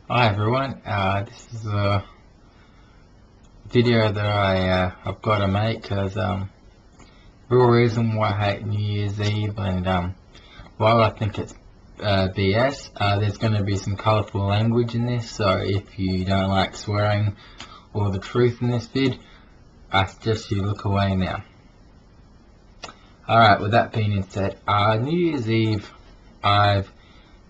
Hi everyone, this is a video that I've got to make because real reason why I hate New Year's Eve and while I think it's BS, there's going to be some colourful language in this, so if you don't like swearing or the truth in this vid, I suggest you look away now. Alright, with that being said, New Year's Eve I've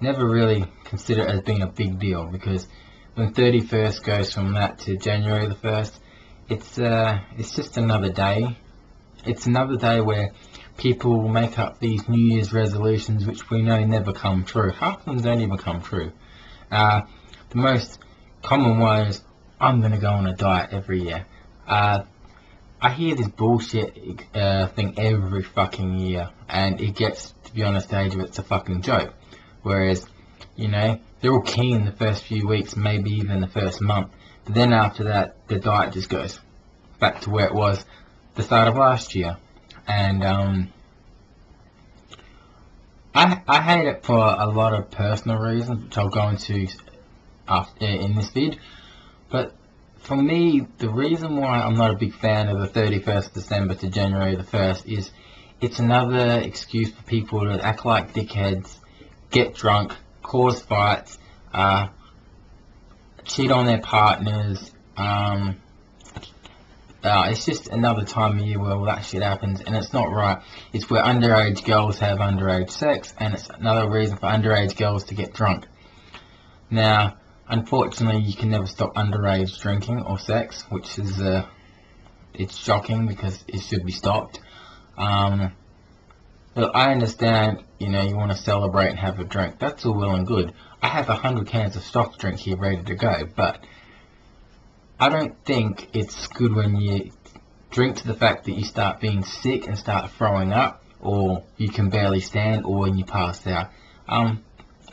never really considered it as being a big deal because when 31st goes from that to January the 1st, it's just another day. It's another day where people make up these New Year's resolutions which we know never come true. Half of them don't even come true. The most common one is, I'm going to go on a diet every year. I hear this bullshit thing every fucking year, and it gets to be on a stage where it's a fucking joke. Whereas, they're all keen the first few weeks, maybe even the first month. But then after that, the diet just goes back to where it was the start of last year. And I hate it for a lot of personal reasons, which I'll go into in this vid. But for me, the reason why I'm not a big fan of the 31st December to January the 1st is it's another excuse for people to act like dickheads, get drunk, cause fights, cheat on their partners. It's just another time of year where all that shit happens, and it's not right. It's where underage girls have underage sex, and it's another reason for underage girls to get drunk. Now, unfortunately, you can never stop underage drinking or sex, which is it's shocking because it should be stopped. But I understand, you want to celebrate and have a drink. That's all well and good. I have 100 cans of soft drink here ready to go, but I don't think it's good when you drink to the fact that you start being sick and start throwing up, or you can barely stand, or when you pass out. And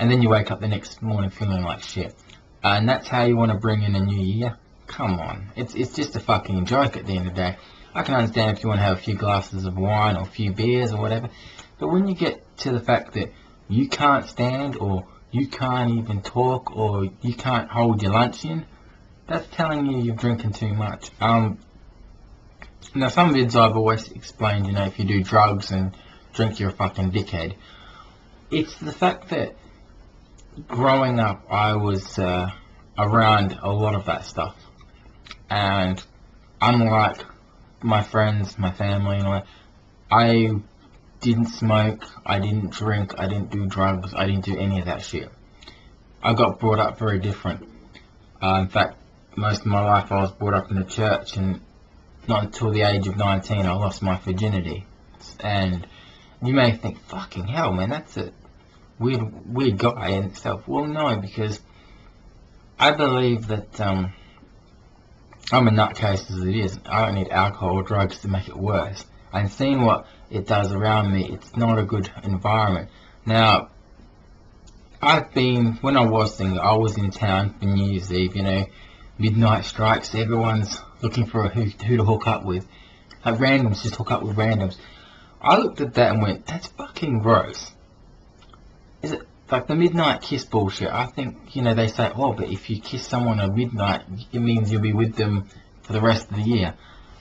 then you wake up the next morning feeling like shit. And that's how you want to bring in a new year? Come on. It's just a fucking joke at the end of the day. I can understand if you want to have a few glasses of wine or a few beers or whatever, but when you get to the fact that you can't stand, or you can't even talk, or you can't hold your lunch in, that's telling you you're drinking too much. Now some vids I've always explained, if you do drugs and drink, you're a fucking dickhead. It's the fact that growing up I was around a lot of that stuff, and unlike my friends, my family, I didn't smoke, I didn't drink, I didn't do drugs, I didn't do any of that shit. I got brought up very different. In fact, most of my life I was brought up in the church, and not until the age of 19 I lost my virginity. And you may think, fucking hell, man, that's a weird guy in itself. Well, no, because I believe that I'm a nutcase as it is. I don't need alcohol or drugs to make it worse. And seeing what it does around me, it's not a good environment. Now, when I was single, I was in town for New Year's Eve, midnight strikes, everyone's looking for who to hook up with. Like randoms, just hook up with randoms. I looked at that and went, that's fucking gross. Is it like the midnight kiss bullshit? I think, they say, oh, but if you kiss someone at midnight, it means you'll be with them for the rest of the year.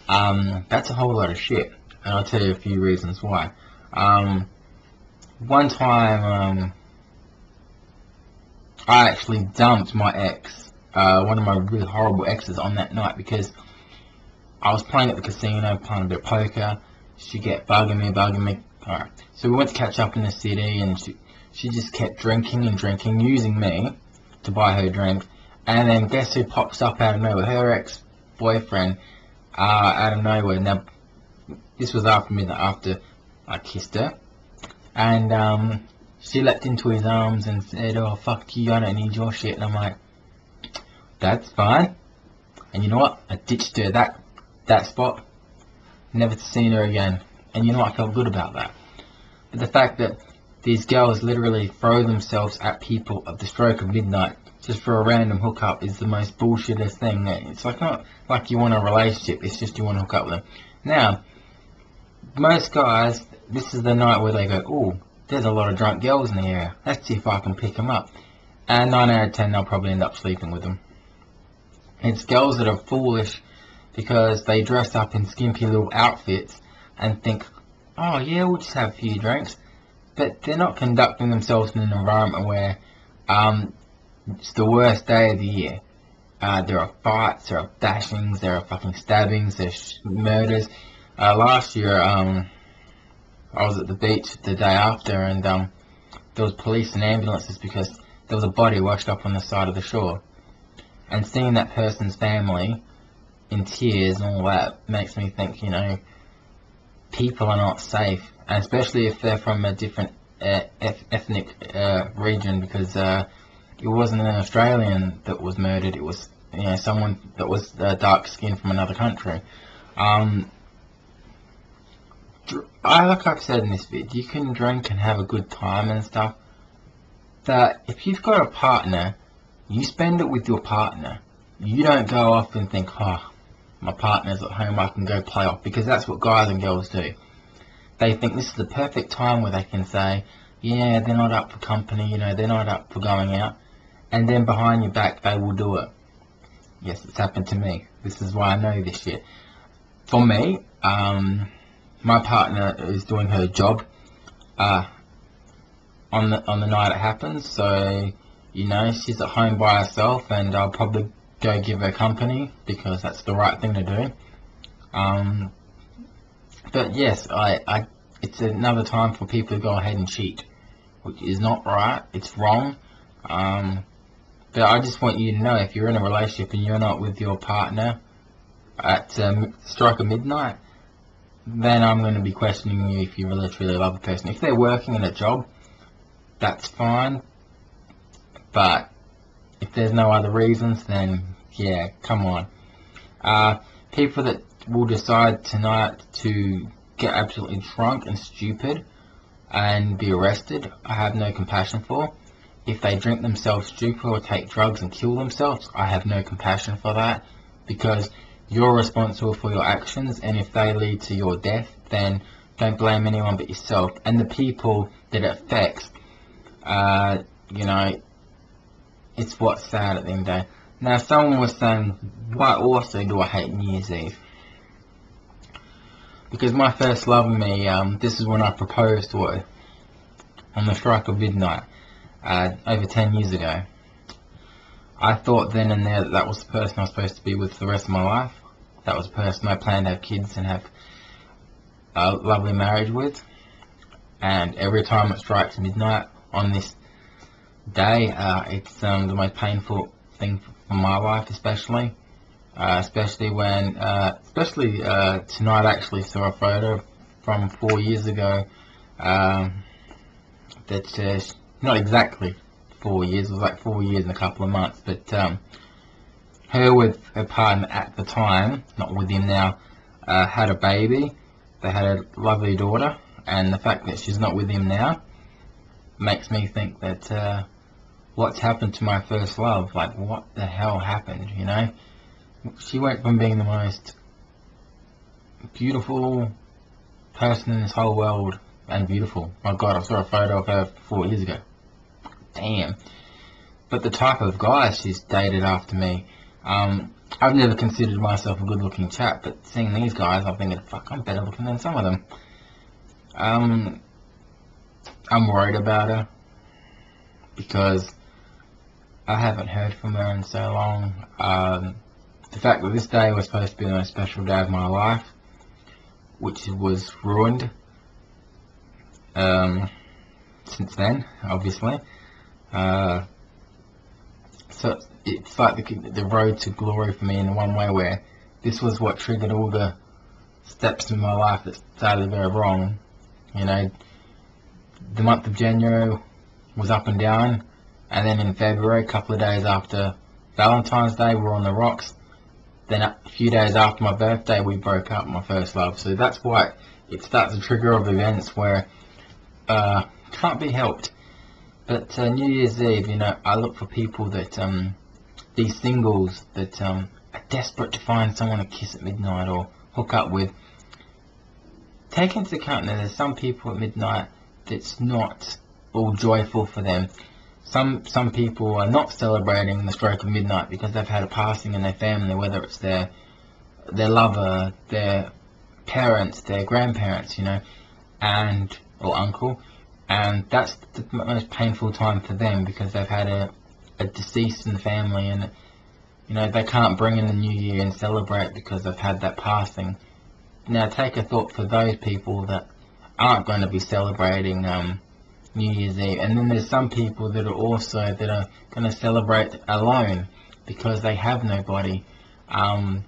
That's a whole lot of shit, and I'll tell you a few reasons why. One time, I actually dumped my ex, one of my really horrible exes, on that night because I was playing at the casino, playing a bit of poker. She kept bugging me. Alright, so we went to catch up in the city, and she just kept drinking and drinking, using me to buy her drink. And then guess who pops up out of nowhere? Her ex-boyfriend, out of nowhere. Now, this was after midnight, after I kissed her. And she leapt into his arms and said, oh, fuck you, I don't need your shit. And I'm like, that's fine. And you know what? I ditched her that spot. Never seen her again. And you know what? I felt good about that. But the fact that these girls literally throw themselves at people at the stroke of midnight just for a random hookup is the most bullshittest thing. It's like not like you want a relationship, it's just you want to hook up with them. Now, most guys, this is the night where they go, oh, there's a lot of drunk girls in the area. Let's see if I can pick them up. and 9 out of 10 they'll probably end up sleeping with them. It's girls that are foolish because they dress up in skimpy little outfits and think, oh yeah, we'll just have a few drinks, but they're not conducting themselves in an environment where it's the worst day of the year. There are fights, there are bashings, there are fucking stabbings, there's murders. Last year, I was at the beach the day after, and there was police and ambulances because there was a body washed up on the side of the shore. And seeing that person's family in tears and all that makes me think, people are not safe, and especially if they're from a different ethnic region, because it wasn't an Australian that was murdered, it was someone that was dark skinned from another country. Like I've said in this vid, you can drink and have a good time and stuff, but if you've got a partner, you spend it with your partner. You don't go off and think, oh, my partner's at home, I can go play off, because that's what guys and girls do. They think this is the perfect time where they can say, yeah, they're not up for company, they're not up for going out, and then behind your back they will do it. Yes, it's happened to me. This is why I know this shit. For me, my partner is doing her job on the night it happens, so she's at home by herself, and I'll probably go give her company because that's the right thing to do. But yes, it's another time for people to go ahead and cheat, which is not right. It's wrong. But I just want you to know, if you're in a relationship and you're not with your partner at strike of midnight, then I'm going to be questioning you if you really truly love a person. If they're working in a job, that's fine. But if there's no other reasons, then yeah, come on. People that will decide tonight to get absolutely drunk and stupid and be arrested, I have no compassion for. If they drink themselves stupid or take drugs and kill themselves, I have no compassion for that, because you're responsible for your actions, and if they lead to your death, then don't blame anyone but yourself and the people that it affects. It's what's sad at the end of the day. Now, someone was saying, why also do I hate New Year's Eve? Because my first love of me, this is when I proposed to her on the strike of midnight, over 10 years ago. I thought then and there that that was the person I was supposed to be with for the rest of my life. That was the person I planned to have kids and have a lovely marriage with. And every time it strikes midnight on this day, it's the most painful thing for my life, especially when tonight I actually saw a photo from 4 years ago, that not exactly 4 years, it was like 4 years and a couple of months, but her with her partner at the time, not with him now, had a baby. They had a lovely daughter, and the fact that she's not with him now makes me think that what's happened to my first love? Like, what the hell happened, She went from being the most beautiful person in this whole world, and beautiful. My God, I saw a photo of her 4 years ago. Damn. But the type of guy she's dated after me, I've never considered myself a good looking chap, but seeing these guys, I'm thinking, fuck, I'm better looking than some of them. I'm worried about her, because I haven't heard from her in so long. The fact that this day was supposed to be the most special day of my life, which was ruined since then, obviously. So it's like the road to glory for me in one way, where this was what triggered all the steps in my life that started very wrong. The month of January was up and down, and then in February, a couple of days after Valentine's Day, we were on the rocks. Then a few days after my birthday, we broke up, my first love. So that's why it starts a trigger of events where can't be helped. But New Year's Eve, I look for people that, these singles that are desperate to find someone to kiss at midnight or hook up with. Take into account that there's some people at midnight that's not all joyful for them. some people are not celebrating the stroke of midnight because they've had a passing in their family, whether it's their lover, their parents, their grandparents, you know, and or uncle, and that's the most painful time for them because they've had a deceased in the family, and you know they can't bring in the new year and celebrate because they've had that passing. Now take a thought for those people that aren't going to be celebrating New Year's Eve, and then there's some people that are also that are going to celebrate alone because they have nobody, that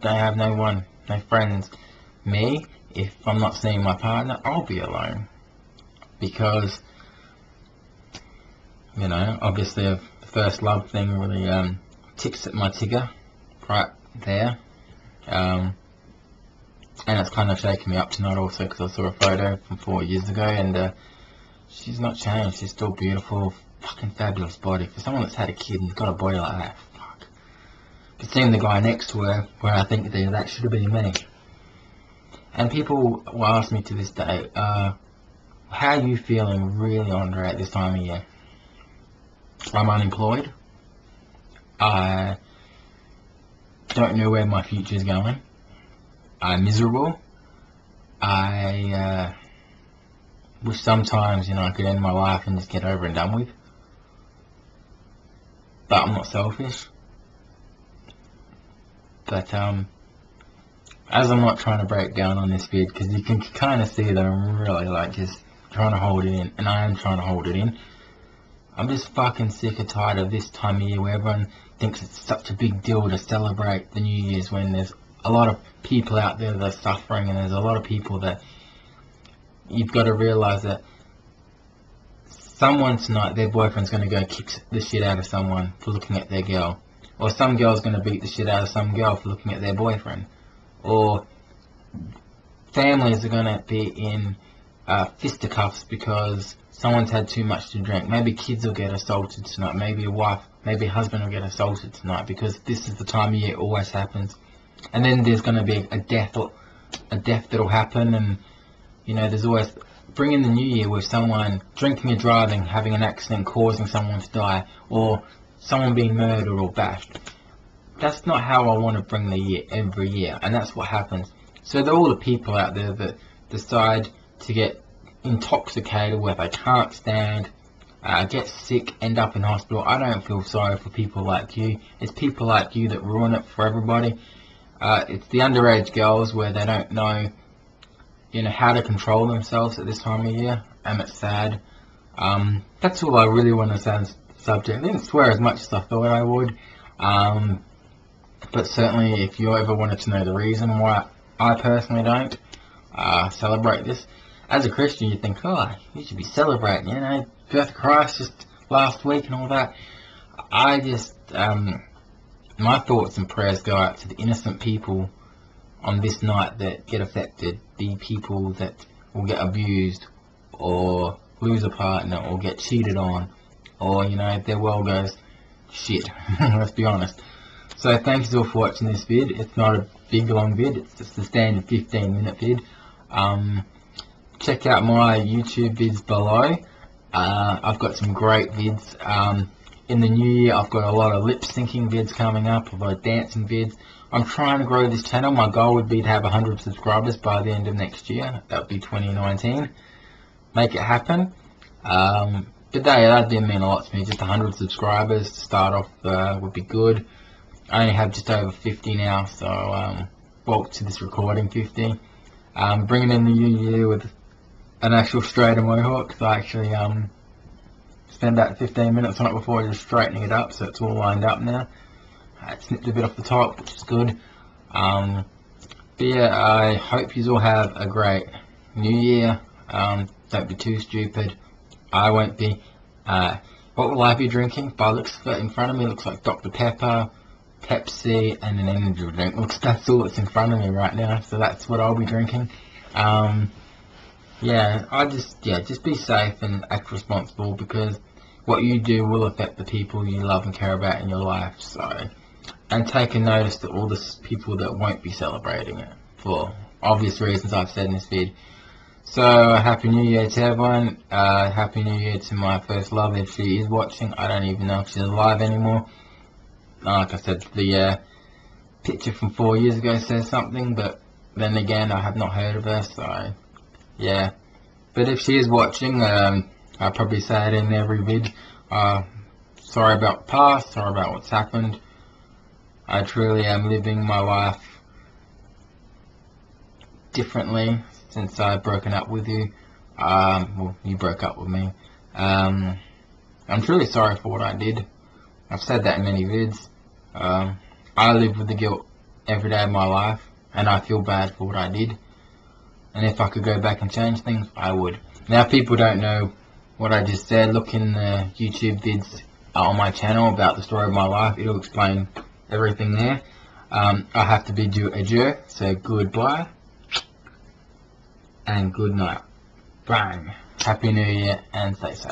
they have no one, no friends. Me, if I'm not seeing my partner, I'll be alone because, you know, obviously the first love thing really ticks at my tigger right there, and it's kind of shaking me up tonight also because I saw a photo from 4 years ago, and she's not changed. She's still beautiful, fucking fabulous body. For someone that's had a kid and got a body like that, fuck. But seeing the guy next to her, where I think that should have been me. And people will ask me to this day, how are you feeling really, Andre, at this time of year? I'm unemployed. I don't know where my future is going. I'm miserable. I wish sometimes, you know, I could end my life and just get over and done with. But I'm not selfish. But as I'm not trying to break down on this vid, because you can kind of see that I'm really like just trying to hold it in, and I am trying to hold it in. I'm just fucking sick or tired of this time of year where everyone thinks it's such a big deal to celebrate the New Year's when there's a lot of people out there that are suffering, and there's a lot of people that you've got to realise that someone tonight, their boyfriend's going to go kick the shit out of someone for looking at their girl, or some girl's going to beat the shit out of some girl for looking at their boyfriend, or families are going to be in fisticuffs because someone's had too much to drink. Maybe kids will get assaulted tonight, maybe a wife, maybe a husband will get assaulted tonight, because this is the time of year it always happens. And then there's going to be a death that'll happen, and you know, there's always bringing the new year with someone drinking and driving, having an accident, causing someone to die, or someone being murdered or bashed. That's not how I want to bring the year every year, and that's what happens. So there are all the people out there that decide to get intoxicated where they can't stand, get sick, end up in hospital. I don't feel sorry for people like you. It's people like you that ruin it for everybody. It's the underage girls where they don't know, you know, how to control themselves at this time of year, and it's sad. That's all I really want to say on the subject. I didn't swear as much as I thought I would, but certainly if you ever wanted to know the reason why I personally don't celebrate this, as a Christian you think, oh, you should be celebrating, you know, birth of Christ just last week and all that. I just, my thoughts and prayers go out to the innocent people on this night that get affected, the people that will get abused or lose a partner or get cheated on, or, you know, their world goes shit. Let's be honest. So thank you all for watching this vid. It's not a big long vid, it's just a standard 15-minute vid. Check out my YouTube vids below. I've got some great vids. In the new year I've got a lot of lip syncing vids coming up, a lot of dancing vids. I'm trying to grow this channel. My goal would be to have 100 subscribers by the end of next year. That would be 2019. Make it happen. But that didn't mean a lot to me. Just 100 subscribers to start off would be good. I only have just over 50 now, so well, to this recording 50. Bringing in the new year with an actual straighter mohawk. So I actually spent about 15 minutes on it before just straightening it up, so it's all lined up now. I snipped a bit off the top, which is good. But yeah, I hope you all have a great new year. Don't be too stupid. I won't be. What will I be drinking? By the looks of it in front of me, it looks like Dr. Pepper, Pepsi, and an energy drink. Looks, that's all that's in front of me right now, so that's what I'll be drinking. Yeah, just be safe and act responsible, because what you do will affect the people you love and care about in your life. So, and take a notice to all the people that won't be celebrating it for obvious reasons I've said in this vid. So, Happy New Year to everyone. Happy New Year to my first love if she is watching. I don't even know if she's alive anymore. Like I said, the picture from 4 years ago says something, but then again, I have not heard of her, so yeah. But if she is watching, I'll probably say it in every vid. Sorry about the past, sorry about what's happened. I truly am living my life differently since I've broken up with you. Well, you broke up with me. I'm truly sorry for what I did. I've said that in many vids. I live with the guilt every day of my life, and I feel bad for what I did. And if I could go back and change things, I would. Now, if people don't know what I just said, look in the YouTube vids on my channel about the story of my life. It'll explain everything there. I have to bid you adieu, so goodbye and good night. Bang. Happy New Year and stay safe.